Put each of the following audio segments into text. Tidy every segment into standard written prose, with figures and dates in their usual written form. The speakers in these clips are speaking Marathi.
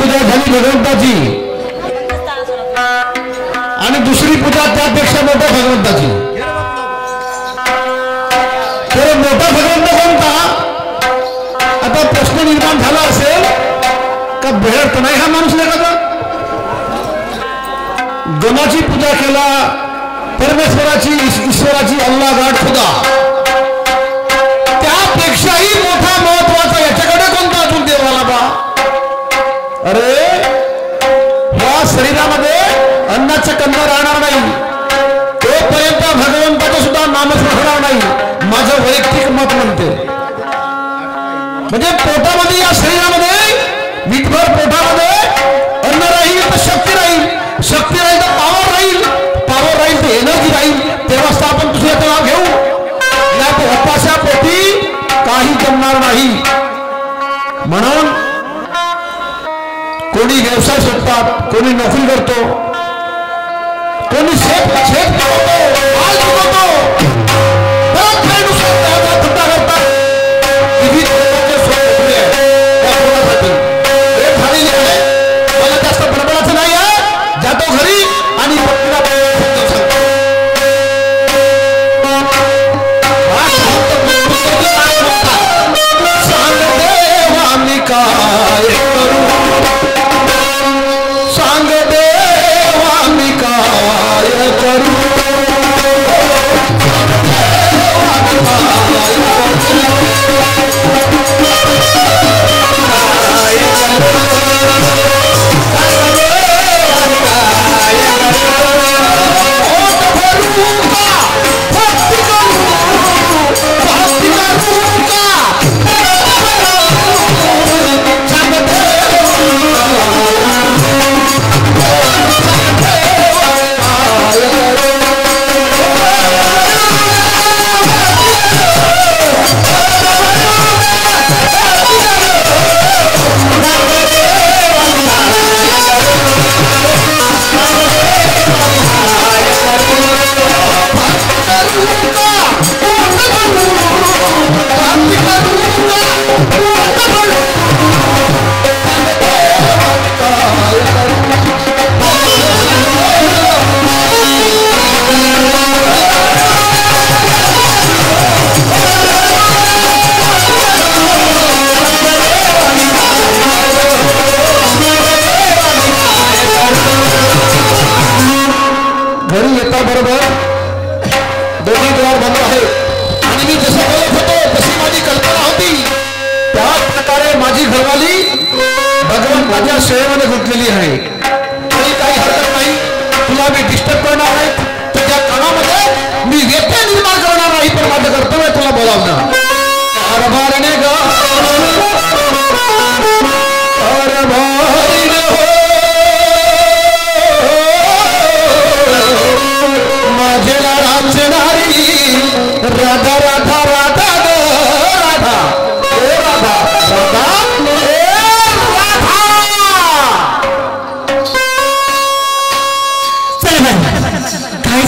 पूजा झाली भगवंताची आणि दुसरी पूजा त्यापेक्षा मोठ्या भगवंताची. तर मोठा भगवंत कोणता? आता प्रश्न निर्माण झाला असेल का भेट नाही हा माणूस नाही का? गणाची पूजा केला, परमेश्वराची ईश्वराची अल्लाह गाड खुदा, त्यापेक्षाही मोठा महत्वाचा याच्याकडे कोणता अजून देवाला बा? अरे या शरीरामध्ये अन्नाचं कन्न राहणार नाही तोपर्यंत भगवंताचं सुद्धा नामस्मरण होणार नाही, माझं वैयक्तिक मत म्हणते. म्हणजे पोटामध्ये या शरीरामध्ये वीटभर पोटामध्ये अन्न राहील तर शक्ती राहील, शक्ती राहील तर पॉवर राहील, पॉवर राहील तर एनर्जी राहील, तेव्हाच तर आपण दुसऱ्याचं नाव घेऊ. नाही तर उपाशा पोटी काही जमणार नाही. म्हणून कोणी व्यवसाय शोधतात, कोणी नोकरी करतो, कोणी शेत पिकवतो, माल पिकवतो, परत काही नुसतं धंदा करतात. विविध प्रकारचे सोय त्यासाठी एक झालेली आहे. मला जास्त बडबडाचं नाही आहे, जातो घरी आणि पत्नीला सांग देवा मी काय करू, सांग देवा मी काय करू, सेवेमध्ये गुंतलेली आहे. तरी काही हरकत नाही, तुला मी डिस्टर्ब करणार नाही, तुझ्या कानामध्ये मी व्यत्यय निर्माण करणार नाही, पण माझं कर्तव्य तुला बोलावणं. कारभारने ग माझे राधाचे नारी राधा राधा राधा राधा राधा राधा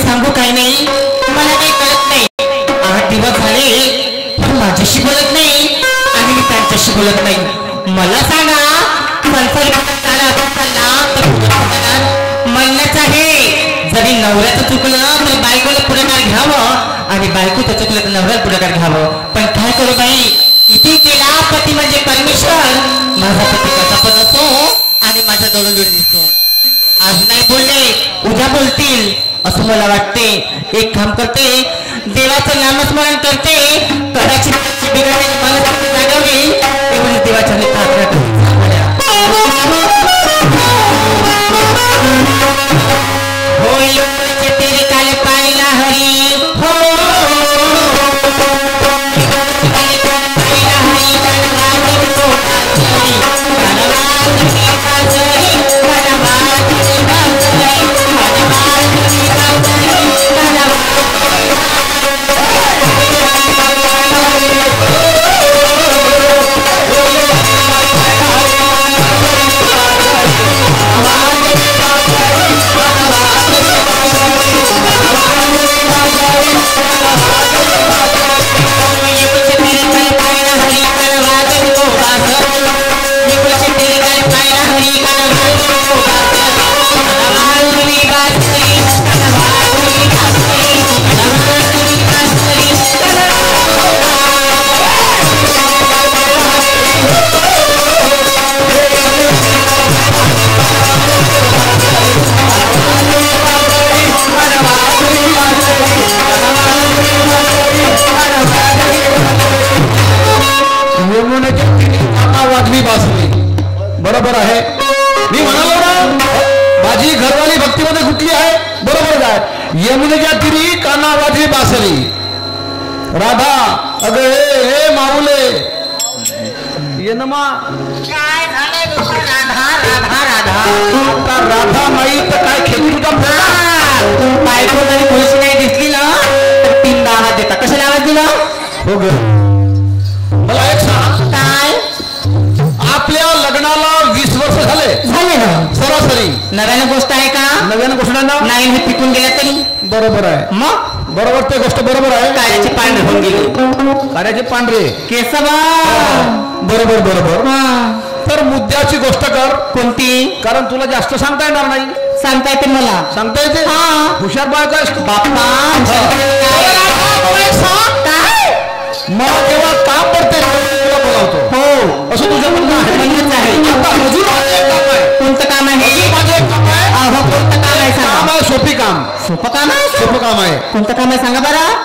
सांगू काय नाही, मला काही कळत नाही. 8 दिवस झाले पण माझ्याशी बोलत नाही आणि मी त्यांच्याशी बोलत नाही. मला सांगा, म्हणणंच आहे, जरी नवऱ्याचं चुकलं तर बायकोला पुढाकार घ्यावं आणि बायकोचं चुकलं तर नवऱ्याला पुढाकार घ्यावं. पण काय करू बाई, किती केला पती म्हणजे परमेश्वर. माझा पती कसा पण असतो आणि माझ्या डोळ्याजवळ दिसतो. आज नाही बोलले उद्या बोलतील असं मला वाटते. एक काम करते, देवाचं नामस्मरण करते, कदाचित जागवली एवढी देवाच्या तेरे काले पाहिला हरी हो पाहिला बरोबर आहे. मी म्हणालो ना माझी घरवाली भक्तीमध्ये गुंतली आहे. बरोबर आहे. यमुनेच्या तिरी काना वाजवी बासरी. राधा अगं हे माऊले ये ना मा. काय झालंय राधा राधा राधा. आता राधा माई तर काय खेळू तुझा बायको जरी खुशी नाही दिसली ना तर 3 आवाज देता. कशाला आवाज दिला? हो ग. मला एक सांग काय आपल्या लग्नाला 20 वर्ष झाले ना सरासरी. नव्यानं गोष्ट आहे का? नव्यानं गोष्ट नाही ना. नाही हे पिकून गेल्या तरी बरोबर आहे. मग बरोबर ते गोष्ट बरोबर आहे. काळ्याची पांढरे होऊन गेली. कार्याचे पांढरे केस बरोबर बरोबर. तर मुद्द्याची गोष्ट कर. कोणती? कारण तुला जास्त सांगता येणार नाही. सांगता येते मला. सांगता येते. हुशार बाळका आहेस तू. बाप्पा मला तेव्हा काम पडते तुला बोलावतो. हो असं तुझं म्हणणं आहे. म्हणणंच आहे. आता मजूर माझं एक काम आहे. कोणतं काम आहे? मजूर माझं एक काम आहे. अहो कोणतं काम आहे काम सांगा. आहे सोपी काम. सोपं काम आहे. सोपं काम आहे. कोणतं काम आहे सांगा बरं.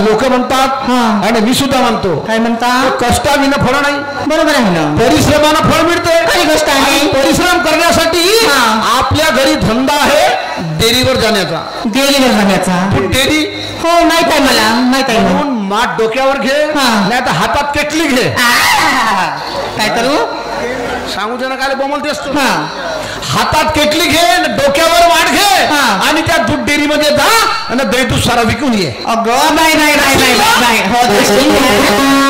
लोक म्हणतात आणि मी सुद्धा म्हणतो काय म्हणता? कष्टाविना फळ नाही. बरोबर आहे ना. परिश्रमानं फळ मिळते. खरी गोष्ट आहे. आणि परिश्रम करण्यासाठी आपल्या घरी धंदा आहे डेअरीवर जाण्याचा. डेअरीवर जाण्याचा. डेअरी हो माहित आहे मला. माहित आहे म्हणून माठ डोक्यावर घे नाही तर हातात केटली घे. काय करू सांगू दे ना काय बोमलते असतो. हातात केटली घे डोक्यावर वाट घे आणि त्या दूध डेअरी मध्ये जा आणि दही दूध सारा विकून ये. अगं bye bye bye bye bye. हो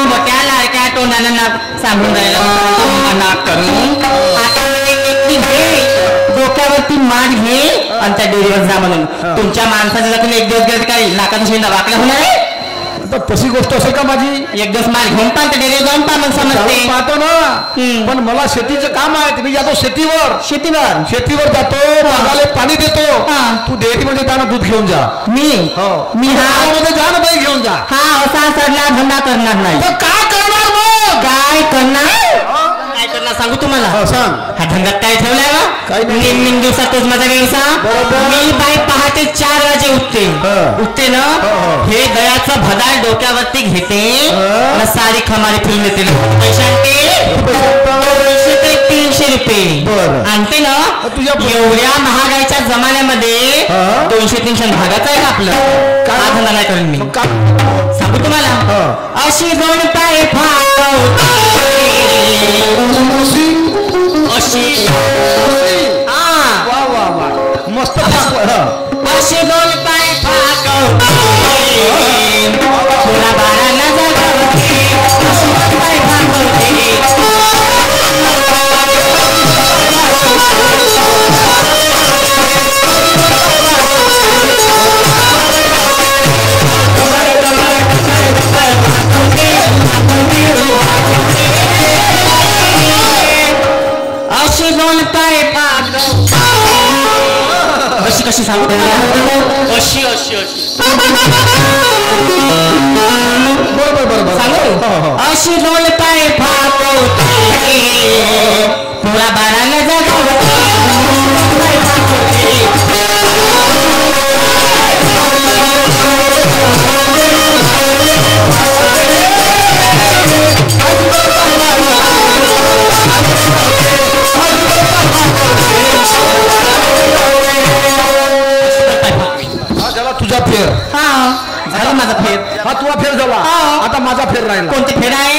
मोठ्या लाडक्या तोंडानं सांगून राहिला करून डोक्यावरती माठ घे आणि त्या डेअरीवर जा म्हणून. तुमच्या माणसाच्या जातीने एक दिवस गेले काही नाकाचा शेंडा वाकला होणार आहे. तशी गोष्ट असेल का माझी? एक दिवस माल घेऊन पा डेअरी जाऊन पा मग समजते. पाहतो ना पण मला शेतीचं काम आहे. मी जातो शेतीवर. शेतीवर जातो बागाला पाणी देतो. तू डेअरी मध्ये जाणं दूध घेऊन जा. मी मध्ये जा ना बाई घेऊन जा. हा असा सडला धंदा करणार नाही. काय करणार मग? काय करणार सांगू तुम्हाला. सांग. हा धंद्यात काय ठेवलाय ना. काही निम्न दिवसात तोच माझा व्यवसाय. मी बाई पहाटे 4 वाजे उठते ना. हे दयाचं भदार डोक्यावरती घेते सारी खमारी फिरून येते. पैशांचे 300 रुपये आणते ना. तुझ्या एवढ्या महागाईच्या जमान्यामध्ये 200-300 भागाचं आहे का आपलं. काय धंदा नाही करेन मी. सांगू तुम्हाला. अशी 2 पाय अशी मस्त. अशी 2 पाय थोडा बाळाला जागवते. अशी 2 पाय अशी 2 पाय अशी कशी सांगू. अशी अशी अशी बरोबर सांगू. अशी 2 पाय थोडा बाळाला जागवते. तुझा फेर. झाला माझा फेर. तुझा फेर झाला. आता माझा फेर राहिला. कोणते फेर आहे?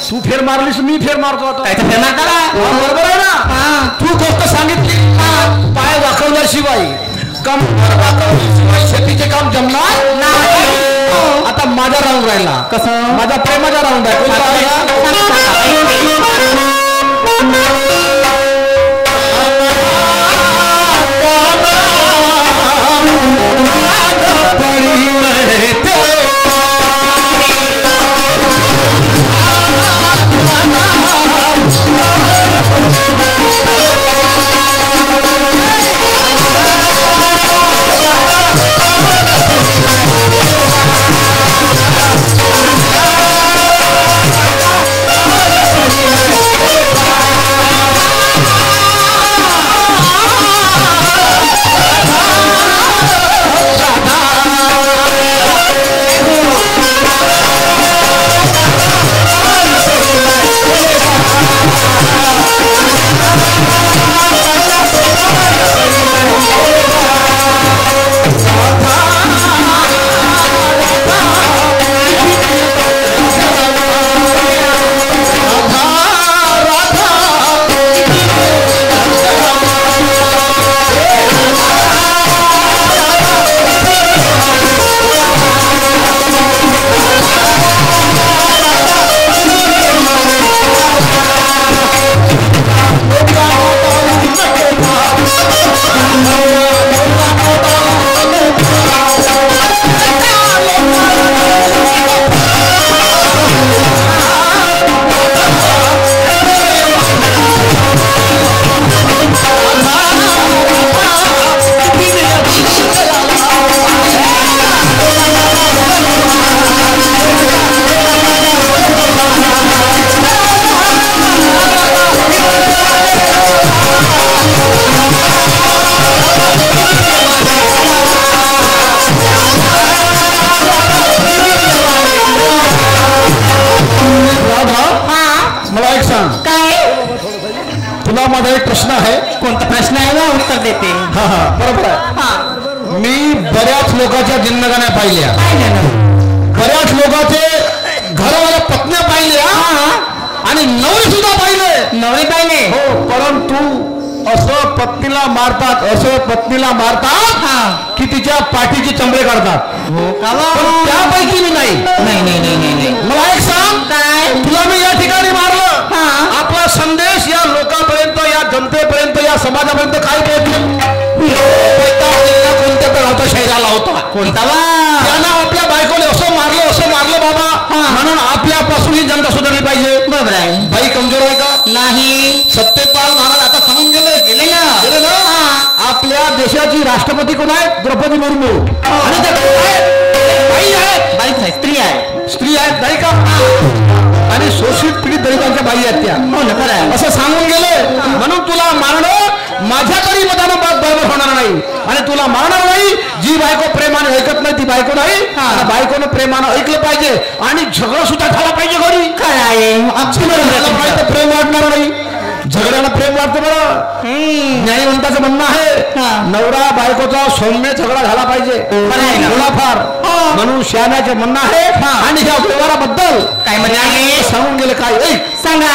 तू फेर मारलीस मी फेर मारतो आता. काय फेर मारता? बरोबर आहे ना. तू गोष्ट सांगितली पाय वाकवल्याशिवाय शेतीचे काम जमणार नाही. आता माझा राऊंड राहिला. कसं? माझा प्रेमाचा राऊंड आहे. प्रश्न आहे. कोणता प्रश्न आहे ना उत्तर देते. हा हा बरोबर आहे. मी बऱ्याच लोकांच्या जिंदगाण्या पाहिल्या, बऱ्याच लोकांचे घरवाल्या पत्न्या पाहिल्या आणि नवरे सुद्धा पाहिले. नवरे पाहिले हो, परंतु असं पत्नीला मारतात, असं पत्नीला मारतात की तिच्या पाठीची चमडे काढतात. हो का? पण त्यापैकी मी नाही. नाही नाही नाही नाही नाही. मला एक सांग, काय तुला मी या ठिकाणी मारलं, आपला संदेश या लोकांपर्यंत, या जनतेपर्यंत, या समाजापर्यंत काय पोहोचलो? कोणत्या गावचा शहराला होता, कोणता त्यांना आपल्या बायकोने असं मारलं बाबा, म्हणून आपल्यापासून ही जनता सुधारली पाहिजे. बरोबर आहे. बाई कमजोर आहे का? नाही. सत्यपाल महाराज आता सांगून गेले ना, आपल्या देशाची राष्ट्रपती कोण आहे? द्रौपदी मुर्मू. आणि त्या बाई आहेत, बाईक आहे, स्त्री आहे. स्त्री आहेत, नाही का? आणि शोषित पीडित दलितांच्या बाई आहेत त्या. हो ना, खरं आहे. असं सांगून गेले, म्हणून तुला मारणं माझ्या तरी मतानं बरोबर होणार नाही. आणि तुला मारणार नाही. जी बायको प्रेमाने ऐकत नाही ती बायको नाही. बायकोनं प्रेमानं ऐकलं पाहिजे आणि झगडा सुद्धा झाला पाहिजे घरी. काय आहे प्रेम वाटणार नाही. झगड्याला प्रेम वाटतं बरं. न्यायवंताचं म्हणणं आहे, नवरा बायकोचा सौम्य झगडा झाला पाहिजे थोडाफार, म्हणून शहाण्याचं म्हणणं आहे. आणि ह्या व्यवहाराबद्दल काय म्हणणं आहे सांगून गेले. काय सांगा.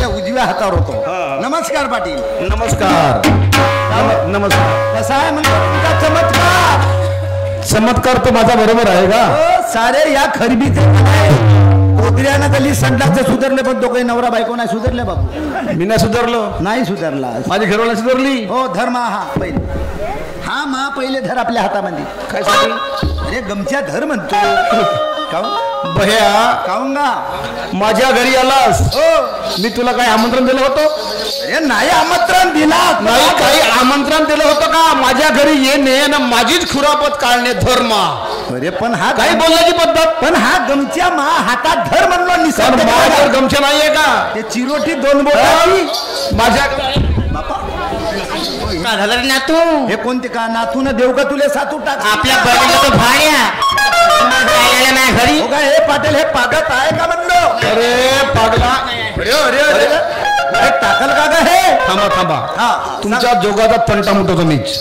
उजव्या हातावर होतो. नमस्कार पाटील. नमस्कार. नमस्कार. कसा आहे म्हणतो चमत्कार? चमत्कार तो माझा बरोबर आहे का? सारे या खरबीचे कोदऱ्यानं तली संडासचं सुधारले, पण तो काही नवरा बायको नाही सुधारले बाबू. मी नाही सुधारलो. नाही सुधारला. माझी घरवाला सुधारली. हो धर्म हा पहिले. हा मा पहिले धर आपल्या हातामध्ये. काय साठी? अरे गमच्या धर म्हणतो. बह्या काऊंगा माझ्या घरी आलास, मी तुला काही आमंत्रण दिलं होतं? अरे नाही आमंत्रण दिला नाही. काही आमंत्रण दिलं होतं का? माझ्या घरी येणे ना माझीच खुरापत काढणे धर्म. अरे पण हा काही बोलण्याची पद्धत. पण हा गमच्या मा हातात धर म्हणलो निसर्ग. माझ्यावर गमच्या नाहीये का? ते चिरोटी दोन बोट माझ्या का झालं रे नातू? हे कोणते का नातू न देऊ का तुले सातू टाक? आपल्या बहिणीला तो भाड्या घरी. हे पाटील हे पागत आहे का म्हणलो? अरे पागला. अरे टाकल का ग हे? थांबा थांबा. तुमच्या जोगाचा तंटा मुटवतो मीच.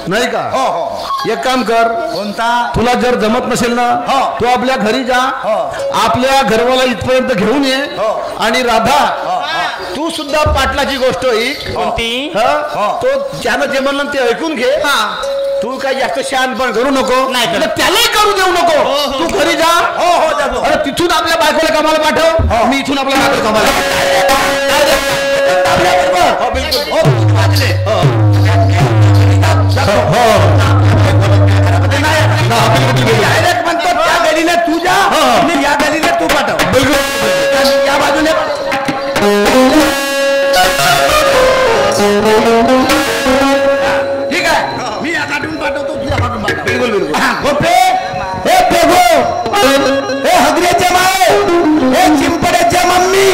नाही का? हो हो. एक काम कर, कोणता? तुला जर जमत नसेल ना हो. तू आपल्या घरी जा, हो. आपल्या घरवाला इथपर्यंत घेऊन ये हो. आणि राधा हो. तू सुद्धा पाटलाची गोष्ट ऐक. कोणती? हा? तो ज्यानं जे म्हणलं ते ऐकून घे. तू काय जास्त शहाणपण करू नको, नाही करत. त्यालाही करू देऊ नको. तू घरी जा. हो हो जातो. अरे तिथून आपल्या बायकोला कामाला पाठव, मी इथून आपल्या बायकोला कामाला हो, बिलकुल. हो, वाचले. हो. डायरेक्ट म्हणतो त्या गलीला तू जा आणि या गलीला तू पाठव. या बाजूने ठीक आहे. मी या काढून पाठवतो, तुझ्या काढून पाठव. बिलकुल बिलकुल. गोपे हे पेगो हे हगरेच्या माय हे चिंपड्याच्या मम्मी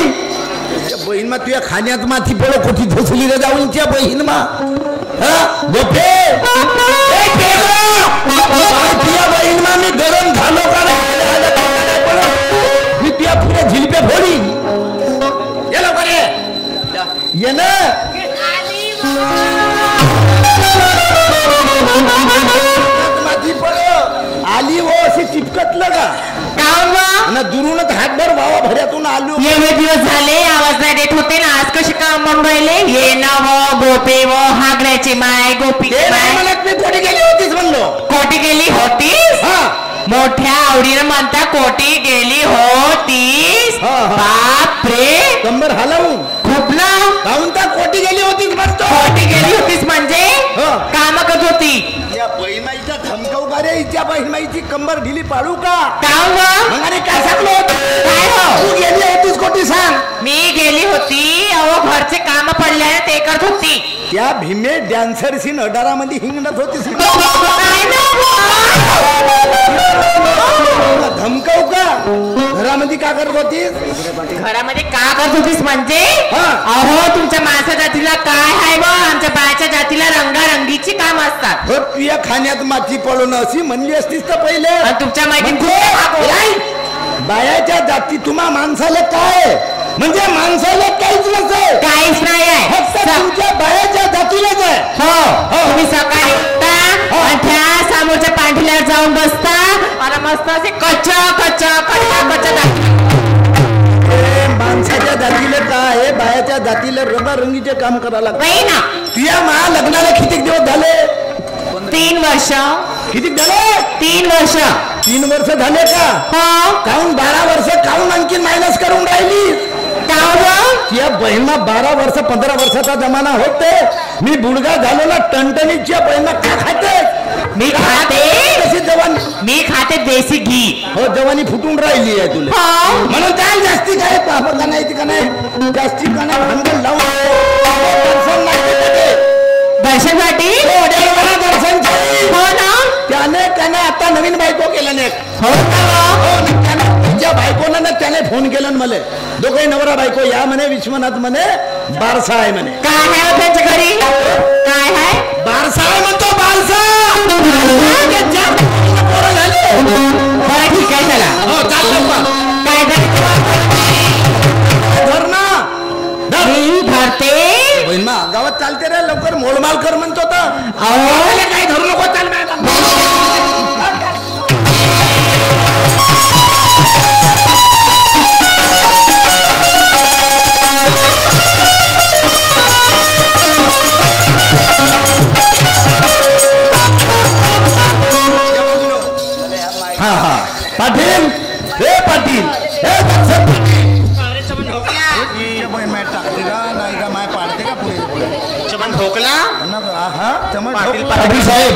बहीण मा तुझ्या खाण्यात माथी पडो कोठी धोसली रे जाऊन त्या बहीण मा गोपे हे पेगो तुझ्या बहीण मा मी गरम झालो का मी तुझ्या पुढे झिलप्या फोडी ये लवकर ये ना माथी पडो आली हो अशी चिपकतलं का दुरूनच हातभर वावा भऱ्यातून आलो. एवढे दिवस झाले आवाज नाही देत होते ना, आज कसे काम म्हणून राहिले? ये ना वो गोपे वो हागऱ्याची माय गोपीची माय. मला मी कोटी गेली होतीच म्हणलो. कोटी गेली होतीस? मोठ्या आवडीनं म्हणता कोटी गेली होतीस? बापरे, कंबर हलवून खूप ना. काहून त्या कोटी गेली होतीच म्हणतो. कोटी गेली होतीस म्हणजे काम करत होती. या बहिणाईचा धमकाऊ का रे? हिच्या बहिणाईची कंबर ढिली पाडू का? काम मग अरे काय सांगलो काय हो? तू गेली होतीस कोटी सांग. मी गेली होती, अहो घरचे काम पडले ते करत होती. त्या भीमे डॅन्सरशी नडारामध्ये हिंगणत होतीस. काय ना? धमकाऊ का? घरामध्ये का करत होतीस? घरामध्ये का करत होतीस म्हणजे? अहो तुमच्या माणसा जातीला काय आहे व आमच्या बायच्या जातीला रंगारंगीची काम असतात. हो तुझ्या खाण्यात माती पडून अशी म्हणली असतीस तर पहिले. आणि तुमच्या माहिती बायाच्या जाती तुम्हा माणसाला काय म्हणजे माणसाला काहीच नसतं. काहीच नाही आहे, फक्त तुमच्या बायाच्या जातीलाच आहे. हो तुम्ही सकाळी उठता आणि त्या समोरच्या पांढऱ्यावर जाऊन बसता आणि मस्त असे कच्चा कच्चा कच्चा कच्चा. माणसाच्या जातीला काय आहे, बायाच्या जातीला रंगारंगीचे काम करायला लागतं. नाही ना. तुझ्या मा लग्नाला किती दिवस झाले? 3 वर्ष. किती झाले? 3 वर्ष. 3 वर्ष झाले का? हो. काहून 12 वर्ष काहून आणखी मायनस करून राहिली? या बहिणा 12 वर्ष 15 वर्षाचा जमाना होते. मी बुडगा झालो ना टणटणीच्या बहिणा का खाते? मी खाते कशी जवानी? मी खाते देशी घी. हो जवानी फुटून राहिली आहे तुला. म्हणून काय जास्ती काय पापड का नाही का नाही जास्ती का नाही भांडण लावून दर्शन नाही दर्शनसाठी दर्शन हो ना. त्याने आता नवीन बायको केलं नाही. तिच्या बायकोनं त्याने फोन केला मला. दोघे नवरा बायको या म्हणे विश्वनाथ म्हणे बारसा आहे म्हणे. काय आहे त्यांच्या घरी? काय आहे? बारसा आहे म्हणतो. बारसा बरं ठीक आहे चला. हो चाललं काय धर ना मी धरते. बहिणमा गावात चालते रे लवकर मोलमाल कर म्हणतो तर काय धरू नको. चाल पाटील हे पाटील पाटील साहेब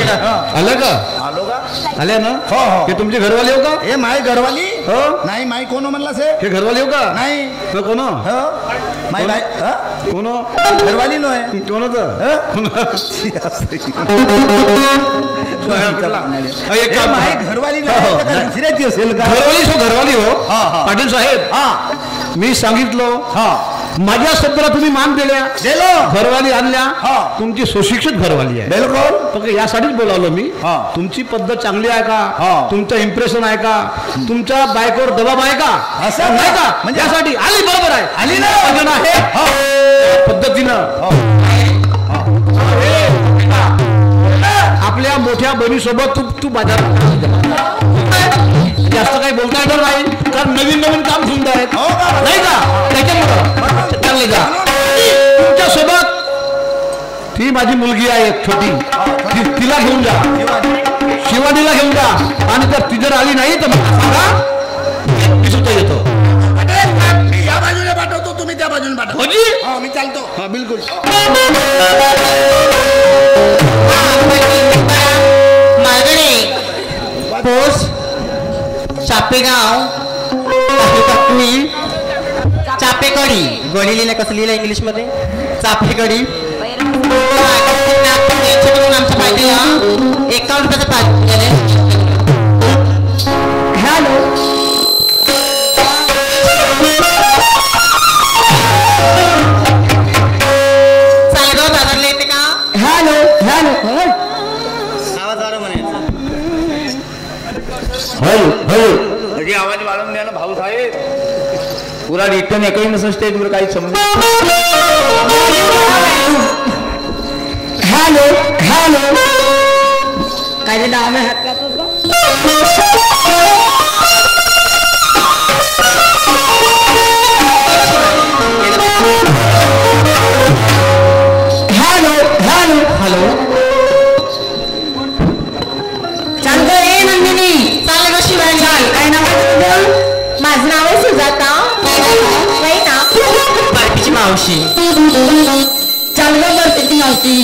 आलं का? आलो का? आल्या ना? हो हो. हे तुमची घरवाली हो का? हे माय घरवाली हो. नाही माय कोण म्हणला से? हे घरवाली हो का? नाही कोण हो माय बाय कोण घरवाली नो आहे. कोण होत? एक काम माय घरवाली दुसऱ्याची असेल का? घरवाली हो घरवाली हो. पाटील साहेब हा मी सांगितलं हा माझ्या शब्दाला तुम्ही मान दिल्या. दिलो. घरवाली आणल्या. हा. तुमची सुशिक्षित घरवाली आहे. बिलकुल. फक्त यासाठीच बोलावलं मी. हा. तुमची पद्धत चांगली आहे का? हा. तुमचं इम्प्रेशन आहे का? तुमच्या बायकोवर दबाव आहे का? असं नाही का? म्हणजे यासाठी आली बरोबर आहे. आली ना? वजन आहे पद्धतीनं दोन्ही सोबत तू बाजार जास्त काही बोलता येणार नाही कारण नवीन नवीन काम सुंदर आहेत नाही का त्याच्यामुळं चालले का तुमच्या सोबत ती माझी मुलगी आहे छोटी तिला घेऊन जा शिवानीला घेऊन जा आणि जर ती जर आली नाही तर मला सांगा मी सुद्धा येतो या बाजूने पाठवतो तुम्ही त्या बाजूने पाठवा होजी मी चालतो हा बिलकुल मालगणे पोस्ट चापेगाव चापेकडी गोडी लिहिलं कसं लिहिलं इंग्लिश मध्ये चापेकडी आमच्या पाहिजे 51 रुपयाचं पाहिजे हॅलो चालगाव बाजारला येते का हॅलो हॅलो आवाज आला म्हणायचा आवाज वाढवून द्या ना भाऊ साहेब पुरा रिटर्न एकही नसतं स्टेजवर काही समज हॅलो हॅलो काय डाव हात का हॅलो हॅलो हॅलो चाल ग ए नंदिनी चाल ग शिवानी काय नाव आहे तुझं माझं नाव आहे सुजाता काय ना बारकीची मावशी चाल ग बरतीची मावशी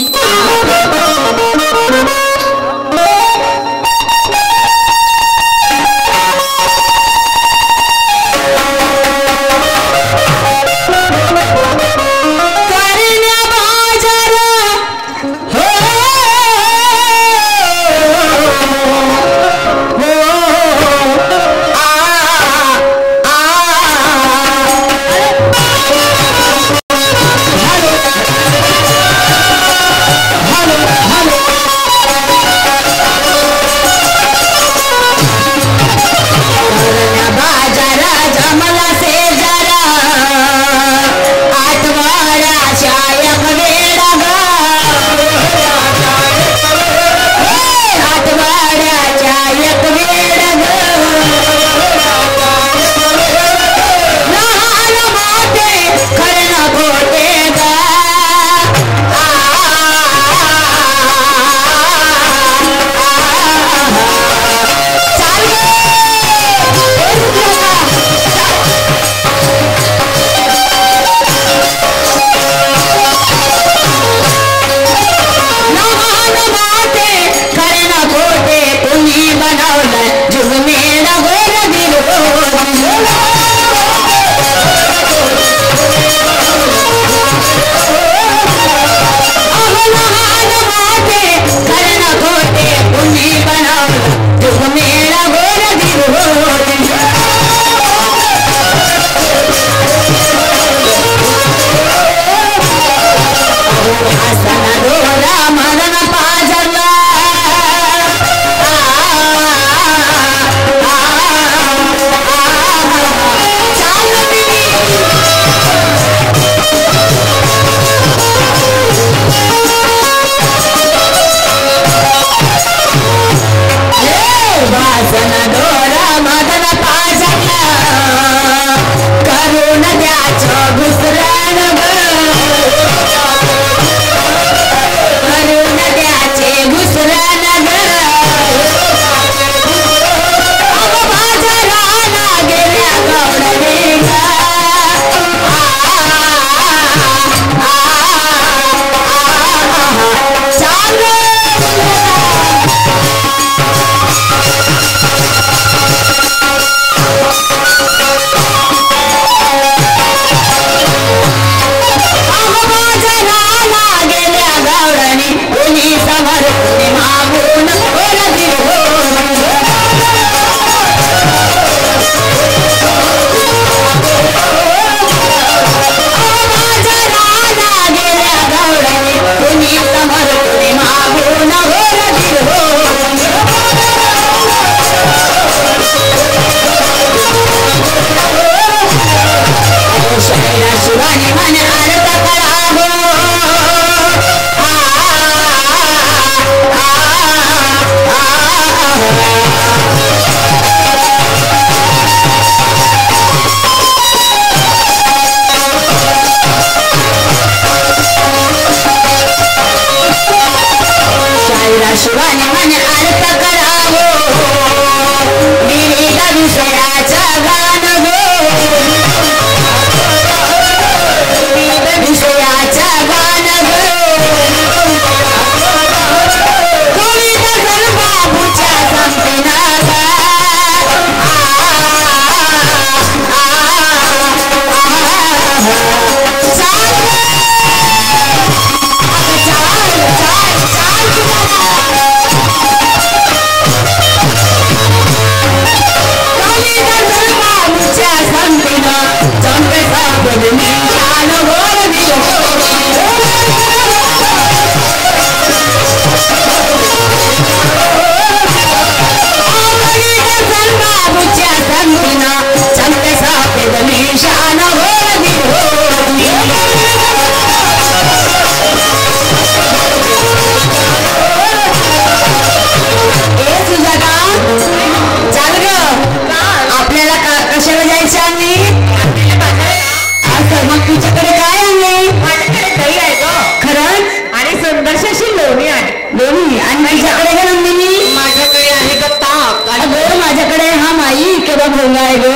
काय ग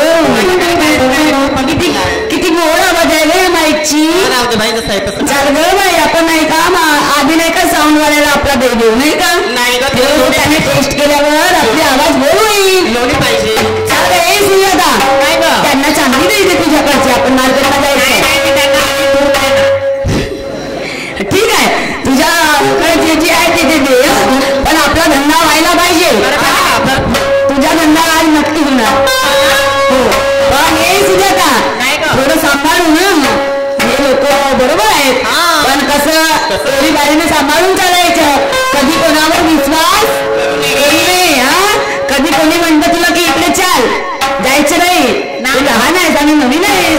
किती गोड आवाज आहे रे माईकची. चाल ग बाई आपण नाही का आधी नाही का साऊंड वाल्याला आपला दे देऊ नाही का. त्याने टेस्ट केल्यावर आपली आवाज गोड होईल. चाल ग सुजाता त्यांना चांगली नाही दे तुझ्याकडची. आपण मार्केटला जायचं ठीक आहे. तुझ्याकडे जे जे आहे ते दे पण आपला धंदा व्हायला पाहिजे. तुझा धंदा आज नक्की होणार. हो पण हे सुजाता थोडं सांभाळून हे लोक बरोबर आहेत पण कसं चोरी बारीने सांभाळून चालायचं. कधी कोणावर विश्वास नाही. कधी कोणी म्हणतं तुला की इकडे चाल जायचं नाही. तू लहान आहेस आणि नवीन आहेस.